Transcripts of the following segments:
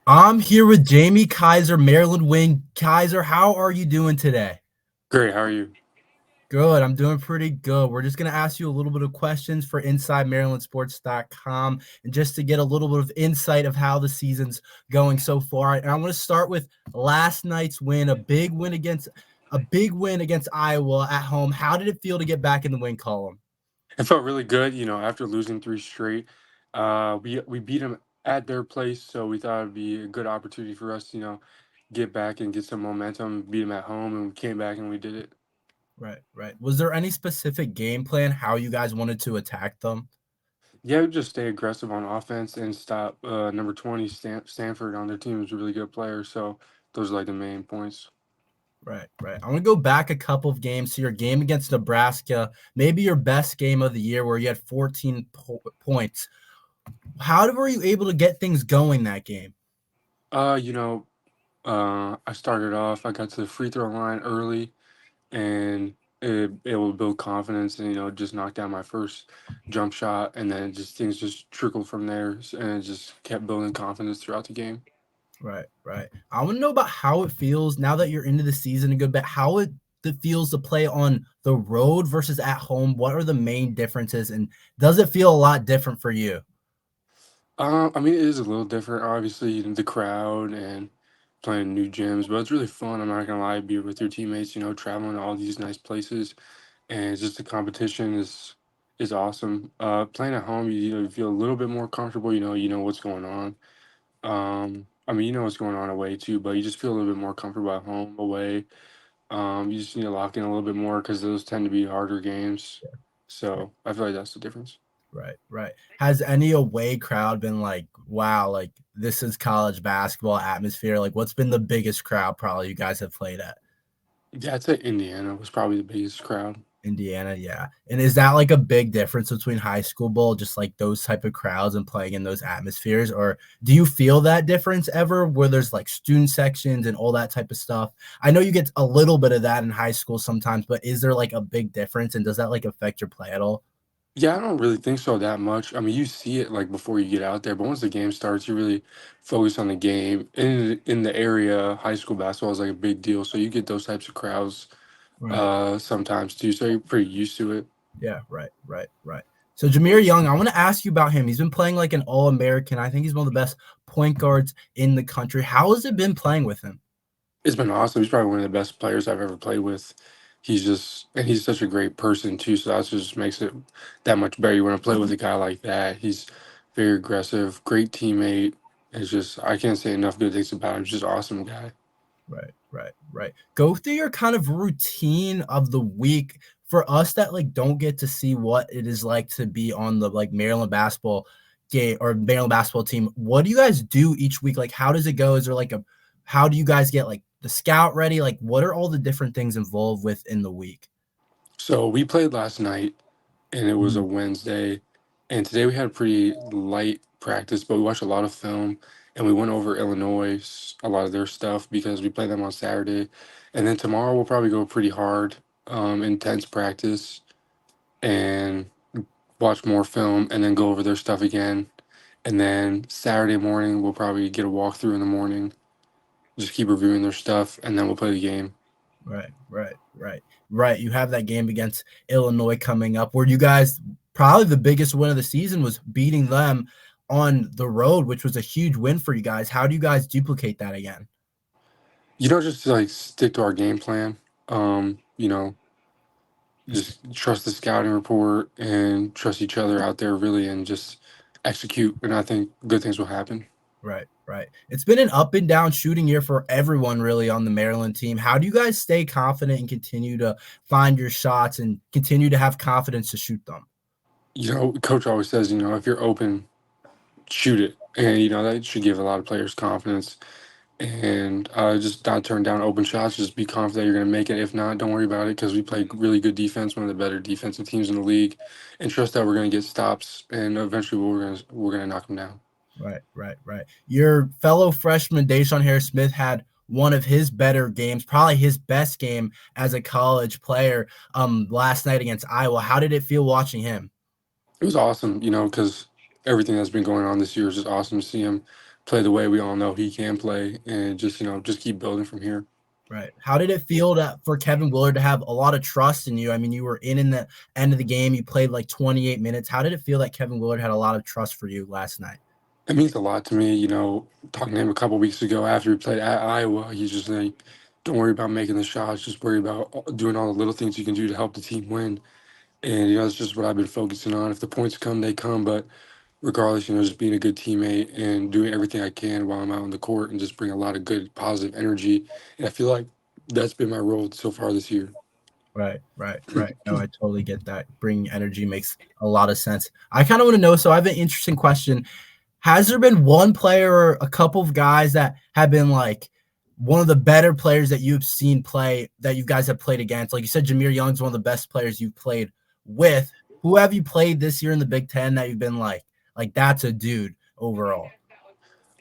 I'm here with Jamie Kaiser, Maryland wing. Kaiser, how are you doing today? Great. How are you? Good. I'm doing pretty good. We're just going to ask you a little bit of questions for InsideMarylandSports.com and just to get a little bit of insight of how the season's going so far. And I want to start with last night's win, a big win against Iowa at home. How did it feel to get back in the win column? It felt really good. After losing three straight, we beat them at their place, so we thought it'd be a good opportunity for us, get back and get some momentum, beat them at home, and we came back and we did it. Right, right. Was there any specific game plan how you guys wanted to attack them? Yeah, we just stay aggressive on offense and stop number 20 Stanford on their team is a really good player. So those are like the main points. Right, right. I want to go back a couple of games to your game against Nebraska, maybe your best game of the year where you had 14 points. How were you able to get things going that game? Uh, you know, I started off. I got to the free throw line early and it will build confidence and just knock down my first jump shot and then just things just trickled from there and it just kept building confidence throughout the game. Right, right. I want to know about how it feels now that you're into the season a good bit, how it feels to play on the road versus at home. What are the main differences, and does it feel a lot different for you? I mean, it is a little different, obviously, the crowd and playing new gyms, but it's really fun. I'm not gonna lie, be with your teammates, traveling to all these nice places, and it's just the competition is awesome. Playing at home, you feel a little bit more comfortable. You know what's going on. I mean, you know what's going on away too, but you just feel a little bit more comfortable at home. Away, you just need to lock in a little bit more because those tend to be harder games. So I feel like that's the difference. Right, right. Has any away crowd been like, wow, like this is college basketball atmosphere? Like, what's been the biggest crowd probably you guys have played at? Yeah, I'd say Indiana was probably the biggest crowd. Indiana, yeah. And is that like a big difference between high school bowl, just like those type of crowds and playing in those atmospheres? Or do you feel that difference ever where there's like student sections and all that type of stuff? I know you get a little bit of that in high school sometimes, but is there like a big difference and does that like affect your play at all? Yeah, I don't really think so that much. I mean, you see it like before you get out there, but once the game starts, you really focus on the game. In the area, high school basketball is like a big deal, so you get those types of crowds Right. sometimes too. So you're pretty used to it. Yeah, right, right, right. So Jameer Young, I want to ask you about him. He's been playing like an All-American. I think he's one of the best point guards in the country. How has it been playing with him? It's been awesome. He's probably one of the best players I've ever played with. He's such a great person too. So that just makes it that much better. You want to play with a guy like that. He's very aggressive, great teammate. It's just I can't say enough good things about him. He's just an awesome guy. Right, right, right. Go through your kind of routine of the week for us that like don't get to see what it is like to be on the like Maryland basketball game or Maryland basketball team. What do you guys do each week? Like, how does it go? Is there like a how do you guys get like the scout ready? Like, what are all the different things involved with in the week? So we played last night, and it was a Mhm. Wednesday, and today we had a pretty light practice, but we watched a lot of film, and we went over Illinois, a lot of their stuff because we play them on Saturday, and then tomorrow we'll probably go pretty hard, intense practice, and watch more film, and then go over their stuff again, and then Saturday morning we'll probably get a walkthrough in the morning, just keep reviewing their stuff, and then we'll play the game. Right, right, right, right. You have that game against Illinois coming up where you guys probably the biggest win of the season was beating them on the road, which was a huge win for you guys. How do you guys duplicate that again? Just like stick to our game plan. Um, you know, just trust the scouting report and trust each other out there really and just execute and I think good things will happen. Right, right. It's been an up and down shooting year for everyone really on the Maryland team. How do you guys stay confident and continue to find your shots and continue to have confidence to shoot them? Coach always says, if you're open, shoot it. And that should give a lot of players confidence and just not turn down open shots. Just be confident you're going to make it. If not, don't worry about it because we play really good defense, one of the better defensive teams in the league, and trust that we're going to get stops and eventually we're going to knock them down. Right, right, right. Your fellow freshman Deshaun Harris Smith had one of his better games, probably his best game as a college player last night against Iowa. How did it feel watching him? It was awesome, because everything that's been going on this year is just awesome to see him play the way we all know he can play, and just just keep building from here. Right. How did it feel for Kevin Willard to have a lot of trust in you? I mean, you were in the end of the game. You played like 28 minutes. How did it feel that Kevin Willard had a lot of trust for you last night? It means a lot to me, talking to him a couple weeks ago after we played at Iowa. He's just like, don't worry about making the shots, just worry about doing all the little things you can do to help the team win. And it's just what I've been focusing on. If the points come, they come. But regardless, just being a good teammate and doing everything I can while I'm out on the court and just bring a lot of good, positive energy. And I feel like that's been my role so far this year. Right, right, right. No, I totally get that. Bringing energy makes a lot of sense. I kind of want to know. So I have an interesting question. Has there been one player or a couple of guys that have been like one of the better players that you've seen play that you guys have played against? Like you said, Jameer Young's one of the best players you've played with. Who have you played this year in the Big Ten that you've been like that's a dude overall?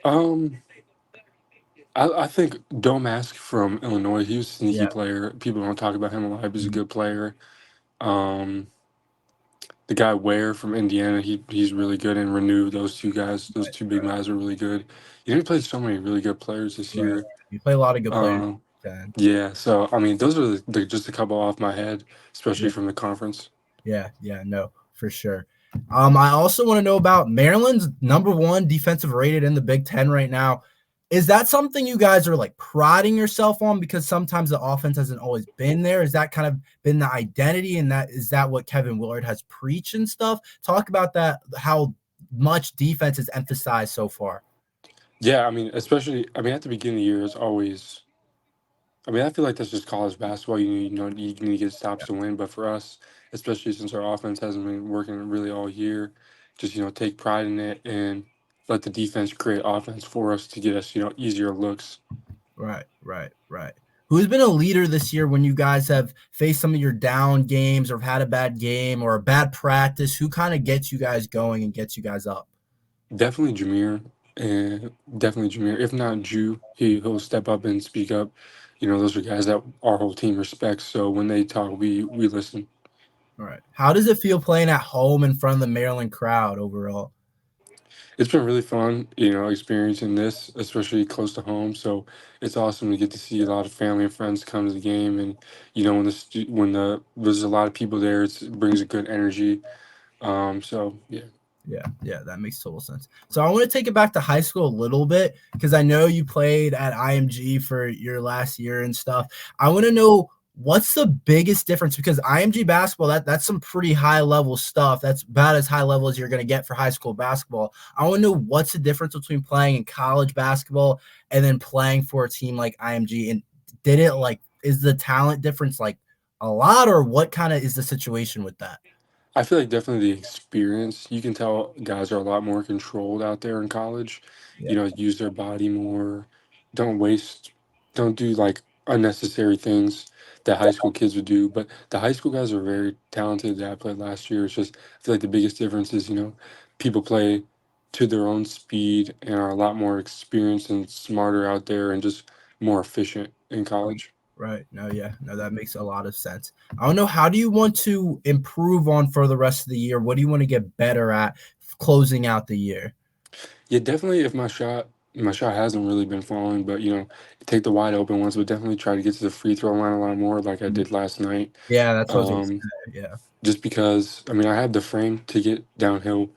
Um, I think Domask from Illinois, he was a sneaky Yeah. player. People don't talk about him a lot. He's a Mhm. good player. Um, the guy Ware from Indiana, he's really good. And Renew, those two guys, those Right, two big guys are really good. You know, he played so many really good players this right. year. You play a lot of good players. Um, Then. yeah, so I mean, those are just a couple off my head, especially Yeah. from the conference. Yeah, no, for sure. I also want to know about Maryland's number one defensive rated in the Big Ten right now. Is that something you guys are like prodding yourself on because sometimes the offense hasn't always been there? Is that kind of been the identity, and that is that what Kevin Willard has preached and stuff? Talk about that, how much defense is emphasized so far. Yeah, I mean, especially, I mean, at the beginning of the year, it's always. I mean, I feel like that's just college basketball. You need to get stops to win. But for us, especially since our offense hasn't been working really all year, just take pride in it and let the defense create offense for us to get us easier looks. Right, right, right. Who's been a leader this year when you guys have faced some of your down games or have had a bad game or a bad practice? Who kind of gets you guys going and gets you guys up? Definitely Jameer, and definitely Jameer. If not Jew, he'll step up and speak up. Those are guys that our whole team respects. So when they talk, we listen. All right. How does it feel playing at home in front of the Maryland crowd overall? It's been really fun, experiencing this, especially close to home. So it's awesome to get to see a lot of family and friends come to the game, and when there's a lot of people there, it brings a good energy. So yeah. Yeah, that makes total sense. So I want to take it back to high school a little bit because I know you played at IMG for your last year and stuff. I want to know what's the biggest difference because IMG basketball that's some pretty high level stuff. That's about as high level as you're going to get for high school basketball. I want to know what's the difference between playing in college basketball and then playing for a team like IMG, and did it like is the talent difference like a lot, or what kind of is the situation with that? I feel like definitely the experience. You can tell guys are a lot more controlled out there in college. Yeah, Use their body more. Don't waste. Don't do like unnecessary things that high school kids would do. But the high school guys are very talented that I played last year. It's just I feel like the biggest difference is people play to their own speed and are a lot more experienced and smarter out there and just more efficient in right. college. Right. No, yeah. No, that makes a lot of sense. I don't know. How do you want to improve on for the rest of the year? What do you want to get better at closing out the year? Yeah, definitely. If my shot hasn't really been falling, but take the wide open ones, but definitely try to get to the free throw line a lot more, like I Mhm. did last night. Yeah, that's what I was going to Um, say. Yeah. just because I mean I have the frame to get downhill,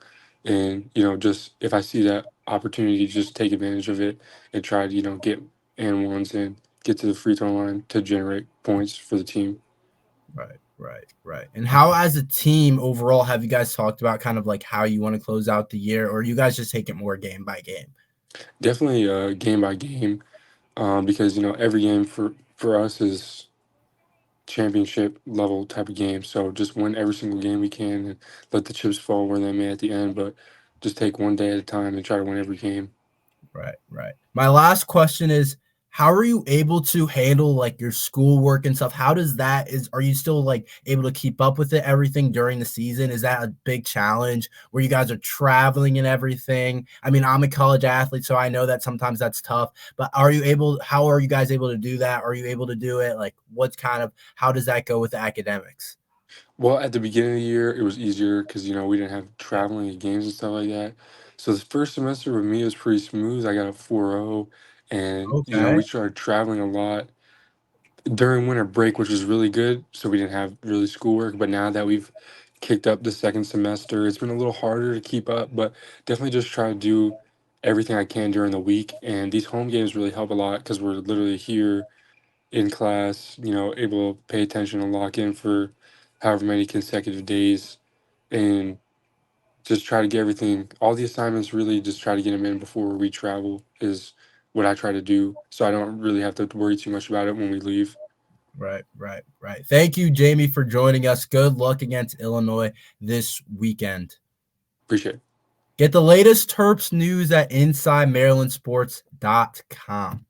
and just if I see that opportunity, just take advantage of it and try to get and ones and get to the free throw line to generate points for the team. Right. Right. Right. And how, as a team overall, have you guys talked about kind of like how you want to close out the year, or you guys just take it more game by game? Definitely game by game, because every game for us is championship level type of game. So just win every single game we can and let the chips fall where they may at the end. But just take one day at a time and try to win every game. Right, right. My last question is, how are you able to handle like your schoolwork and stuff? How does that is are you still like able to keep up with it everything during the season? Is that a big challenge where you guys are traveling and everything? I mean, I'm a college athlete, so I know that sometimes that's tough, but how are you guys able to do that? Are you able to do it? Like what's kind of how does that go with the academics? Well, at the beginning of the year, it was easier because we didn't have Yeah, traveling and games and stuff like that. So the first semester with me was pretty smooth. I got a 4.0, and Okay. we started traveling a lot during winter break, which was really good. So we didn't have really schoolwork. But now that we've kicked up the second semester, it's been a little harder to keep up. But definitely just try to do everything I can during the week. And these home games really help a lot because we're literally here in class, able to pay attention and lock in for however many consecutive days, and just try to get everything, all the assignments, really just try to get them in before we travel is what I try to do. So I don't really have to worry too much about it when we leave. Right, right, right. Thank you, Jamie, for joining us. Good luck against Illinois this weekend. Appreciate it. Get the latest Terps news at InsideMarylandSports.com.